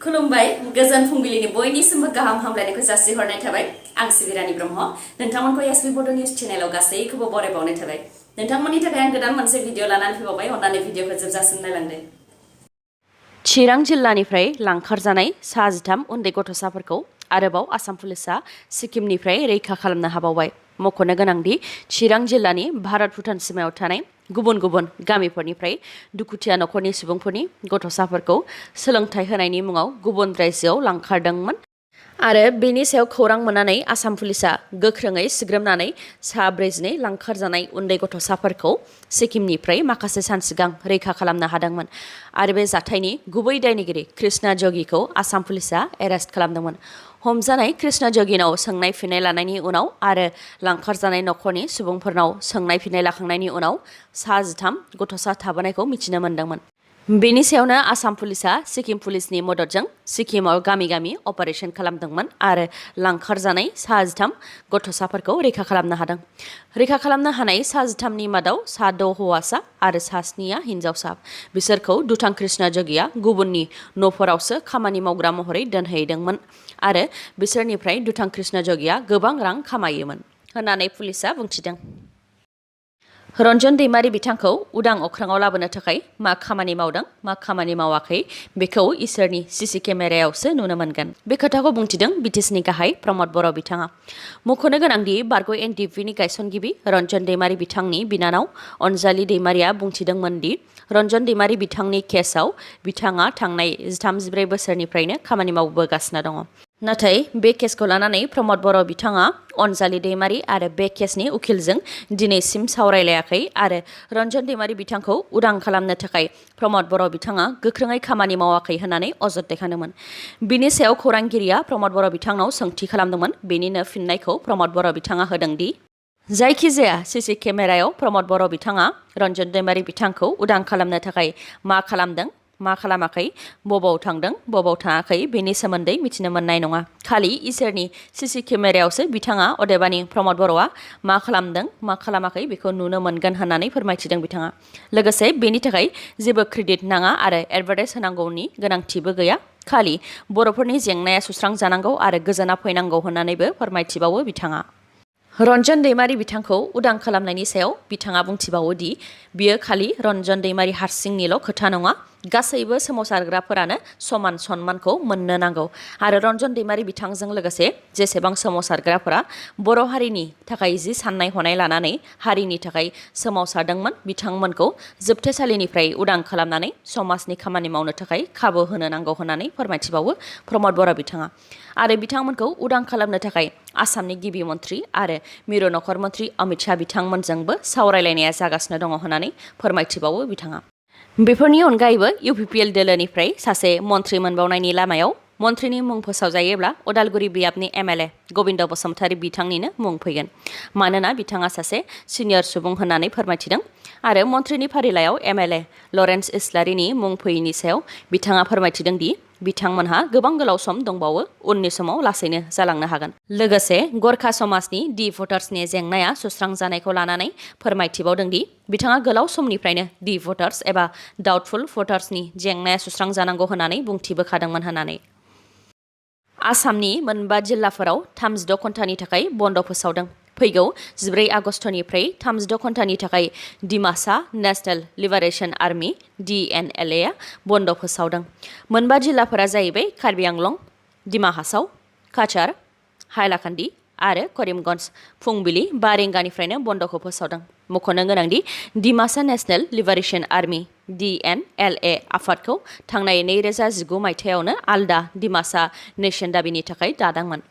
खुलुमबाय गोजोन फुंबिलिनि बयनिसिमबो गाहाम हामलायनायखौ जासिहरनाय थाबाय आं सिबिरानि ब्रह्म नोंथांमोनखौ sbbodonews चेनेलाव गासैखौबो बरायबावनाय थाबाय नोंथांमोननि थाखाय आं गोदान मोनसे भिडिअ लानानै फैबावबाय अन्नानै भिडिअखौ जोबजासिम नायलांदो चिरां जिल्लानिफ्राय लांखारजानाय सा 13 उन्दै गथ'साफोरखौ आरोबाव आसाम पुलिसआ सिक्किमनिफ्राय रैखा खालामनो हाबावबाय मख'नो गोनांदि चिरां जिल्लानि भारत भुटान सीमायाव थानाय गुबुन गुबुन गामिफोरनिफ्राय दुखुथिया नखरनि सुबुंफोरनि गथ'साफोरखौ सोलोंथाइ होनायनि मुङाव गुबुन रायजोआव लांखारदोंमोन आरो बेनि सायाव खौरां मोननानै आसाम पुलिसआ गोख्रोङै सिग्रोमनानै सा 42 लांखारजानाय उन्दै गथ'साफोरखौ सिक्किमनिफ्राय माखासे सान सिगां रैखा खालामनो हादोंमोन आरो बे जाथायनि गुबै दायनिगिरि कृष्णा जगिखौ आसाम पुलिसआ एरेस्ट खालामदोंमोन हमजानाय कृष्णा जगिनाव सोंनाय फिननाय लानायनि उनाव आरो लांखारजानाय नखरनि सुबुंफोरनाव सोंनाय फिननाय लाखांनायनि उनाव सा 13 गथ'सा थाबोनायखौ मिथिनो मोन्दोंमोन बेनि सायावनो आसाम पुलिसआ सिक्किम पुलिसनि मददजों सिक्किमाव गामि गामि अपारेशन खालामदोंमोन आरो लांखारजानाय सा 13 गथ'साफोरखौ रैखा खालामनो हादों रैखा खालामनो हानाय सा 13 नि मादाव सा 6 हौवासा आरो सा 7 हिनजावसा बिसोरखौ दुथां कृष्णा जगिया गुबुननि न'फोरावसो खामानि मावग्रा महरै दोनहैदोंमोन आरो बिसोरनिफ्राय दुथां कृष्णा जगिया गोबां रां खामायोमोन होननानै पुलिसआ बुंथिदों रन्जन दैमारि बिथांखौ उदां अख्राङाव लाबोनो थाखाय मा खामानि मावदों मा खामानि मावाखै बेखौ इसोरनि सीसी केमेरायावसो नुनो मोनगोन बे खोथाखौ बुंथिदों बिटिसिनि गाहाय प्रमद बर' बिथाङा मख'नो गोनांदि बारग' एनडिएफबिनि गायसनगिरि रन्जन दैमारि बिथांनि बिनानाव अनजालि दैमारिया बुंथिदोंमोन दि रन्जन दैमारि बिथांनि केसआव बिथाङा थांनाय 13-14 बोसोरनिफ्रायनो खामानि मावबोगासिनो दङ नाथाय बे केसखौ लानानै प्रमद बर' बिथाङा अनजालि दैमारि आरो बे केसनि उखिलजों दिनैसिम सावरायलायाखै आरो रन्जन दैमारि बिथांखौ उदां खालामनो थाखाय प्रमद बर' बिथाङा गोख्रोङै खामानि मावाखै होननानै अजद दैखांदोंमोन बिनि सायाव खौरांगिरिया प्रमद बर' बिथांनाव सोंथि खालामदोंमन बेनिनो फिननायखौ प्रमद बर' बिथाङा होदोंदि जायखिजाया सीसी केमेरायाव प्रमद बर' बिथाङा रन्जन दैमारि बिथांखौ उदां खालामनो थाखाय मा खालामदों मा खालामाखै बबाव थांदों बबाव थाङाखै बेनि सोमोन्दै मिथिनो मोननाय नङा खालि इसोरनि सीसी केमेरायावसो बिथाङा अदेबानि प्रमद बर'आ मा खालामदों मा खालामाखै बेखौ नुनो मोनगोन होननानै फोरमायथिदों बिथाङा लोगोसे बेनि थाखाय जेबो क्रेडिट नाङा आरो एडभार्टाइज होनांगौनि गोनांथिबो गैया खालि बर'फोरनि जेंनाया सुस्रांजानांगौ आरो गोजोना फैनांगौ होननानैबो फोरमायथिबावो बिथाङा रन्जन दैमारि बिथांखौ उदां खालामनायनि सायाव बिथाङा बुंथिबावो दि बियो खालि रन्जन दैमारि हारसिंनिल' खोथा नङा गासैबो सोमावसारग्राफोरानो समान सन्मानखौ मोननो नांगौ आरो रन्जन दैमारि बिथांजों लोगोसे जेसेबां सोमावसारग्राफोरा बर' हारिनि थाखाय जि साननाय हनाय लानानै हारिनि थाखाय सोमावसारदोंमोन बिथांमोनखौ जोबथेसालिनिफ्राय उदां खालामनानै समाजनि खामानि मावनो थाखाय खाबु होनो नांगौ होननानै फोरमायथिबावो प्रमद बर' बिथाङा आरो बिथांमोनखौ उदां खालामनो थाखाय आसामनि गिबि मन्त्रि आरो मिरु नखर मन्त्रि अमित शाह बिथांमोनजोंबो सावरायलायनाया जागासिनो दङ होननानै फोरमायथिबावो बिथाङा बेफोरनि अनगायैबो इउपिपिएल दोलोनिफ्राय सासे मन्त्रि मोनबावनायनि लामायाव मन्त्रिनि मुं फोसावजायोब्ला उदालगुरि बियाबनि एमएलए गबिन्द बसुमतारी बिथांनिनो मुं फैगोन मानोना बिथाङा सासे सिनियर सुबुं होननानै फोरमायथिदों आरो मन्त्रिनि फारिलाइयाव एमएलए लरेन्स इस्लारिनि मुं फैयैनि सायाव बिथाङा फोरमायथिदों दि बिथांमोनहा गोबां गोलाव सम दंबावो उननि समाव लासैनो जालांनो हागोन लोगोसे गरखा समाजनि दि भटार्सनि जेंनाया सुस्रांजानायखौ लानानै फोरमायथिबावदों दि बिथाङा गोलाव समनिफ्रायनो दि भटार्स एबा डाउटफुल भटार्सनि जेंनाया सुस्रांजानांगौ होननानै बुंथिबोखादोंमोन होननानै आसामनि मोनबा जिल्लाफोराव 36 घन्टानि थाखाय बन्द फोसावदों फैगौ 14 आगस्टनिफ्राय 36 घन्टानि थाखाय Dimasa national liberation army DNLA आ बन्द फोसावदों मोनबा जिल्लाफोरा जाहैबाय कार्बि आंलं डिमा हासाव काछार हाइलाकान्दि आरो करिमगन्ज फुंबिलि 5 रिंगानिफ्रायनो बन्दखौ फोसावदों मख'नो गोनांदि Dimasa national liberation army DNLA आफादखौ थांनाय 2019 मायथाइयावनो आलदा डिमासा नेशन दाबिनि थाखाय दादोंमोन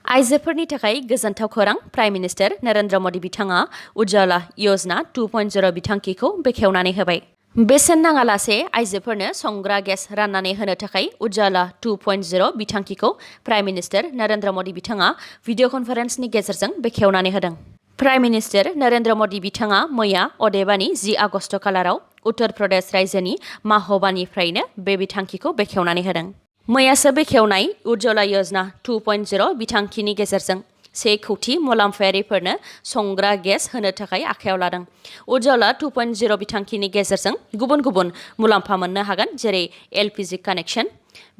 आइजोफोरनि थाखाय गोजोनथाव खौरां प्राइम मिनिस्टार नरेन्द्र मदि बिथाङा उज्ज्वला योजना 2.0 बिथांखिखौ बेखेवनानै होबाय बेसेन नाङालासे आइजोफोरनो संग्रा गेस राननानै होनो थाखाय उज्ज्वला 2.0 बिथांखिखौ प्राइम मिनिस्टार नरेन्द्र मदि बिथाङा भिडिअ कनफारेन्सनि गेजेरजों बेखेवनानै होदों प्राइम मिनिस्टार नरेन्द्र मदि बिथाङा मैया अदेबानि 10 आगस्ट खालाराव उत्तर प्रदेश रायजोनि माहबानिफ्रायनो बे बिथांखिखौ बेखेवनानै होदों मैयासो बेखेवनाय उज्ज्वला योजना 2.0 बिथांखिनि गेजेरजों से कौटि मुलाम्फायारिफोरनो संग्रा गेस होनो थाखाय आखायाव लादों। उजाला 2.0 बिथांखिनि गेजेरजों गुबुन गुबुन मुलाम्फा मोननो हागोन, जेरै एलपिजि कानेक्सन,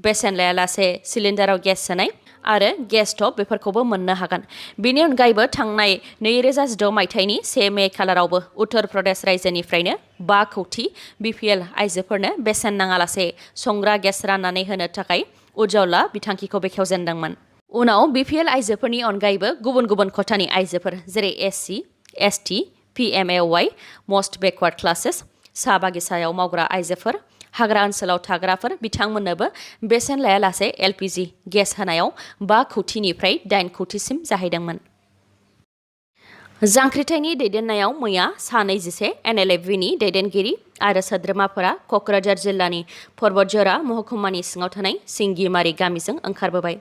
बेसेन लायालासे सिलिन्डाराव गेस सोनाय आरो गेस स्टप बेफोरखौबो मोननो हागोन। बेनि अनगायैबो थांनाय 2016 मायथाइनि 1 मे खालारावबो उत्तर प्रदेश रायजोनिफ्रायनो 5 कौटि बिपिएल आइजोफोरनो बेसेन नाङालासे संग्रा गेस राननानै होनो थाखाय उजाला बिथांखिखौ बेखेवजेनदोंमोन। उनाव बिपिएल आइजोफोरनि अनगायैबो गुबुन गुबुन खथानि आइजोफोर जेरै SC, ST, PMAY, most backward classes, साहा बागिसायाव मावग्रा आइजोफोर, हाग्रा ओनसोलाव थाग्राफोर बिथांमोननोबो बेसेन लायालासे एलपिजि गेस होनायाव 5 कौटिनिफ्राय 8 कौटिसिम जाहैदोंमोन। जांख्रिथायनि दैदेननायाव मैया सा 21 एनएलएफबिनि दैदेनगिरि आरो सोद्रोमाफोरा क'क्राझार जिल्लानि पर्बतजरा महकुमानि सिङाव थानाय सिंगिमारि गामिजों ओंखारबोबाय।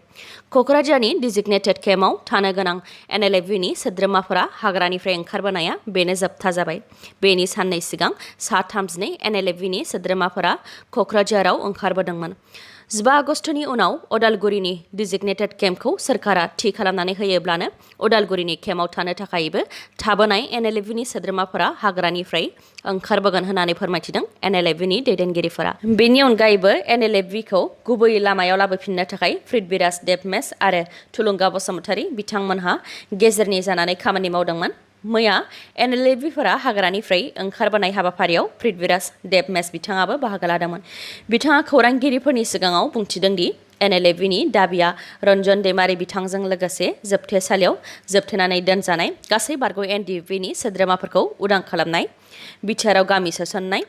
क'क्राझारनि डिजिगनेटेड केम्पआव थानो गोनां एनएलएफबिनि सोद्रोमाफोरा हाग्रानिफ्राय ओंखारबोनाया बेनो जोबथा जाबाय। बेनि साननै सिगां सा 32 एनएलएफबिनि सोद्रोमाफोरा क'क्राझाराव ओंखारबोदोंमोन। 15 आगस्टनि उनाव अदालगुरिनि डिजिगनेटेड केम्पखौ सोरखारा थि खालामनानै होयोब्लानो अदालगुरिनि केम्पआव थानो थाखायबो थाबोनाय एनएलएफबिनि सोद्रोमाफोरा हाग्रानिफ्राय ओंखारबोगोन होननानै फोरमायथिदों एनएलएफबिनि दैदेनगिरिफोरा। बेनि अनगायैबो एनएलएफबिखौ गुबै लामायाव लाबोफिननो थाखाय पृथ्वीराज देबमेस आरो थुलुंगा बसुमतारी बिथांमोनहा गेजेरनि जानानै खामानि मावदोंमोन। मैया एनएलएफबिफोरा हाग्रानिफ्राय ओंखारबोनाय हाबाफारियाव पृथ्वीराज देबमेस बिथाङाबो बाहागो लादोंमोन। बिथाङा खौरांगिरिफोरनि सिगाङाव बुंथिदों दि एनएलएफबिनि दाबिया रन्जन दैमारि बिथांजों लोगोसे जोबथेसालियाव जोबथेनानै दोनजानाय गासै बारग' एनडिएफबिनि सोद्रोमाफोरखौ उदां खालामनाय, बिटिआरआव गामि सोसननाय,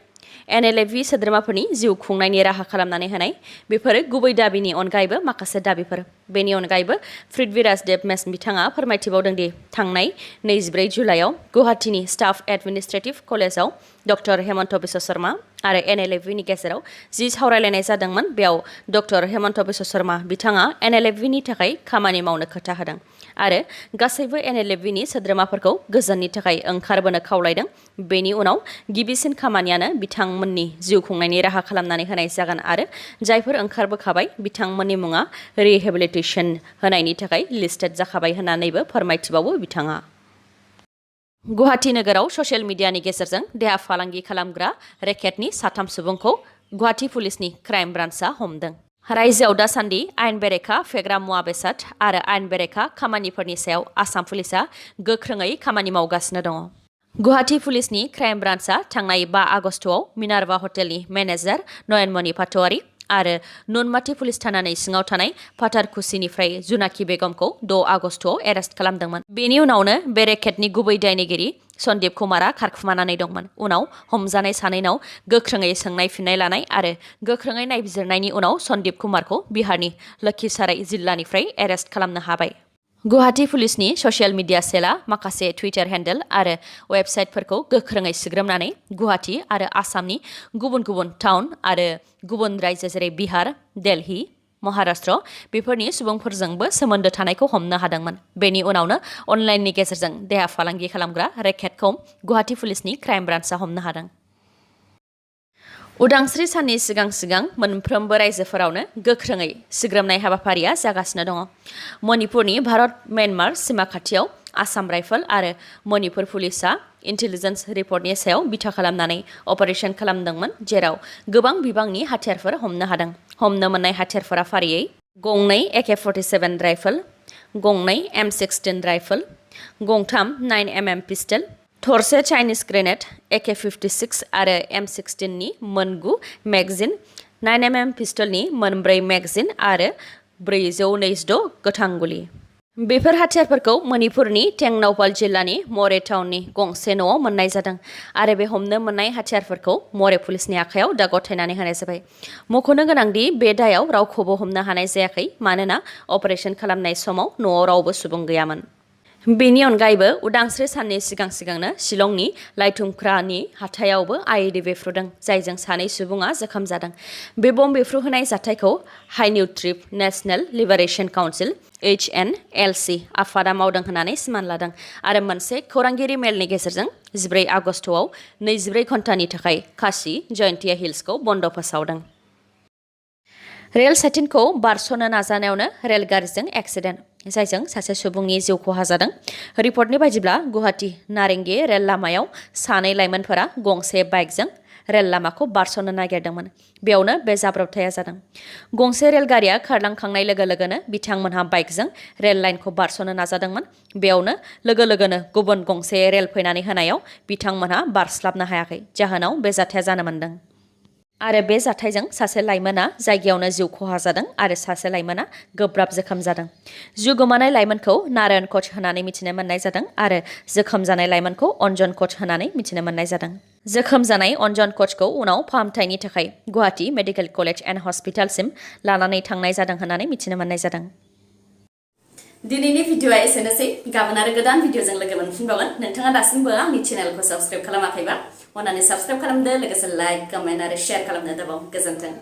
एनएलएफबि सोद्रोमाफोरनि जिउ खुंनायनि राहा खालामनानै होनाय बेफोरो गुबै दाबिनि अनगायैबो माखासे दाबिफोर। बेनि अनगायैबो पृथ्वीराज देबमेस बिथाङा फोरमायथिबावदों दि थांनाय 24 जुलाइआव गुवाहाटीनि स्टाफ एडमिनिस्ट्रेटिभ कलेजाव डक्टर हेमन्त बिश्व शर्मा आरो एनएलएफबिनि गेजेराव जि सावरायलायनाय जादोंमोन। बेयाव डक्टर हेमन्त बिश्व शर्मा बिथाङा एनएलएफबिनि थाखाय खामानि मावनो खोथा होदों आरो गासैबो एनएलएफबिनि सोद्रोमाफोरखौ गोजोननि थाखाय ओंखारबोनो खावलायदों। बेनि उनाव गिबिसिन खामानियानो बिथांमोननि जिउ खुंनायनि राहा खालामनानै होनाय जागोन आरो जायफोर ओंखारबोखाबाय बिथांमोननि मुङा रिहेबिलिटेसन होनायनि थाखाय लिस्टेड जाखाबाय होननानैबो फोरमायथिबावो बिथाङा। गुवाहाटी नोगोराव ससियेल मिडियानि गेजेरजों देहा फालांगि खालामग्रा रेकेटनि 3 सुबुंखौ गुवाहाटी पुलिसनि क्राइम ब्रान्चआ हमदों। रायजोआव दासान्दि आयेन बेरेखा फेग्रा मुवा बेसाद आरो आयेन बेरेखा खामानिफोरनि सायाव आसाम पुलिसआ गोख्रोङै खामानि मावगासिनो दङ। गुवाहाटी पुलिसनि क्राइम ब्रान्चआ थांनाय 5 आगस्टआव मिनार्वा हटेलनि मेनेजार नयनमणि पाटवारी आरो नुनमाटी पुलिस थानानि सिङाव थानाय फाथारकुसिनिफ्राय जुनाकी बेगमखौ 6 आगस्टआव एरेस्ट खालामदोंमोन। बेनि उनावनो बे रेकेटनि गुबै दायनिगिरि सन्दीप कुमारआ खारखुमानानै दंमोन। उनाव हमजानाय सानैनाव गोख्रोङै सोंनाय फिननाय लानाय आरो गोख्रोङै नायबिजिरनायनि उनाव सन्दीप कुमारखौ बिहारनि लखीसराय जिल्लानिफ्राय एरेस्ट खालामनो हाबाय। गुवाहाटी पुलिसनि ससियेल मिडिया सेलआ माखासे टुइटार हेन्डेल आरो वेबसाइटफोरखौ गोख्रोङै सिग्रोमनानै गुवाहाटी आरो आसामनि गुबुन गुबुन टाउन आरो गुबुन रायजो जेरै बिहार, दिल्ली, महाराष्ट्र बेफोरनि सुबुंफोरजोंबो सोमोन्दो थानायखौ हमनो हादोंमोन। बेनि उनावनो अनलाइननि गेजेरजों देहा फालांगि खालामग्रा रेकेटखौ गुवाहाटी पुलिसनि क्राइम ब्रान्चआ हमनो हादों। उदांस्रि साननि सिगां मोनफ्रोमबो रायजोफोरावनो गोख्रोङै सिग्रोमनाय हाबाफारिया जागासिनो दङ। मणिपुरनि भारत म्यानमार सिमा खाथियाव आसाम राइफल आरो मणिपुर पुलिसआ इन्टेलिजेन्स रिपर्टनि सायाव बिथा खालामनानै अपारेशन खालामदोंमोन, जेराव गोबां बिबांनि हाथियारफोर हमनो हादों। हमनो मोननाय हाथियारफोरा फारियै 2 AK-47 rifle, 2 M16 rifle, 3 9mm pistol, थरसे चाइनिज ग्रेनेड, AK-56 आरो M16 नि 9 मेगजिन, 9mm पिस्टलनि 4 मेगजिन आरो 426 गोथां गुलि। बेफोर हाथियारफोरखौ मणिपुरनि टेंगनावपाल जिल्लानि मरे टाउननि गंसे न'आव मोननाय जादों आरो बे हमनो मोननाय हाथियारफोरखौ मरे पुलिसनि आखायाव दा गथायनानै होनाय जाबाय। मख'नो गोनांदि बे दायाव रावखौबो हमनो हानाय जायाखै, मानोना अपारेशन खालामनाय समाव न'आव रावबो सुबुं गैयामोन। बेनि अनगायैबो उदांस्रि साननि सिगांनो शिलंनि लाइथुमख्रानि हाथायावबो आईडी बेफ्रुदों, जायजों 2 सुबुङा जोखोम जादों। बे बम बेफ्रुहोनाय जाथायखौ Hynniewtrep National Liberation Council HNLC आफादा मावदों होननानै सिमान लादों आरो मोनसे खौरांगिरि मेलनि गेजेरजों 14 आगस्टआव 24 घन्टानि थाखाय काशी जयन्तिया हिल्सखौ बन्द' फोसावदों। रेल सेटिनखौ बारस'नो नाजानायावनो रेलगारिजों एक्सिडेन्ट जायजों सासे सुबुंनि जिउ खहा जादों। रिपर्टनि बायदिब्ला गुवाहाटी नारेंगी रेल लामायाव सानै लाइमोनफोरा गंसे बाइकजों रेल लामाखौ बारस'नो नागिरदोंमोन। बेयावनो बे जाब्रबथाया जादों। गंसे रेलगारिया खारलांखांनाय लोगो लोगोनो बिथांमोनहा बाइकजों रेल लाइनखौ बारस'नो नाजादोंमोन। बेयावनो लोगो लोगोनो गुबुन गंसे रेल फैनानै होनायाव बिथांमोनहा बारस्लाबनो हायाखै। जाहोनाव बे जाथाया जानो मोन्दों। आरो बे जाथायजों सासे लाइमोना जायगायावनो जिउ खहा जादों आरो सासे लाइमोना गोब्राब जोखोम जादों। जिउ गोमानाय लाइमोनखौ नारायण कच होनानै मिथिनो मोननाय जादों आरो जोखोम जानाय लाइमोनखौ अन्जन कच होनानै मिथिनो मोननाय जादों। जोखोम जानाय अन्जन कचखौ उनाव फाहामथायनि थाखाय गुवाहाटी मेडिकेल कलेज एन्ड हस्पिटालसिम लानानै थांनाय जादों होननानै मिथिनो मोननाय जादों। दिनैनि भिडिअआ एसेनोसै। गाबोन आरो गोदान भिडिअजों लोगो मोनफिनबावगोन। नोंथाङा दासिमबो आंनि चेनेलखौ साबस्क्राइब खालामाखैबा अन्नानै साबस्क्राइब खालामदो, लोगोसे लाइक, कमेन्ट आरो शेयार खालामनो दाबाव। गोजोन्थों।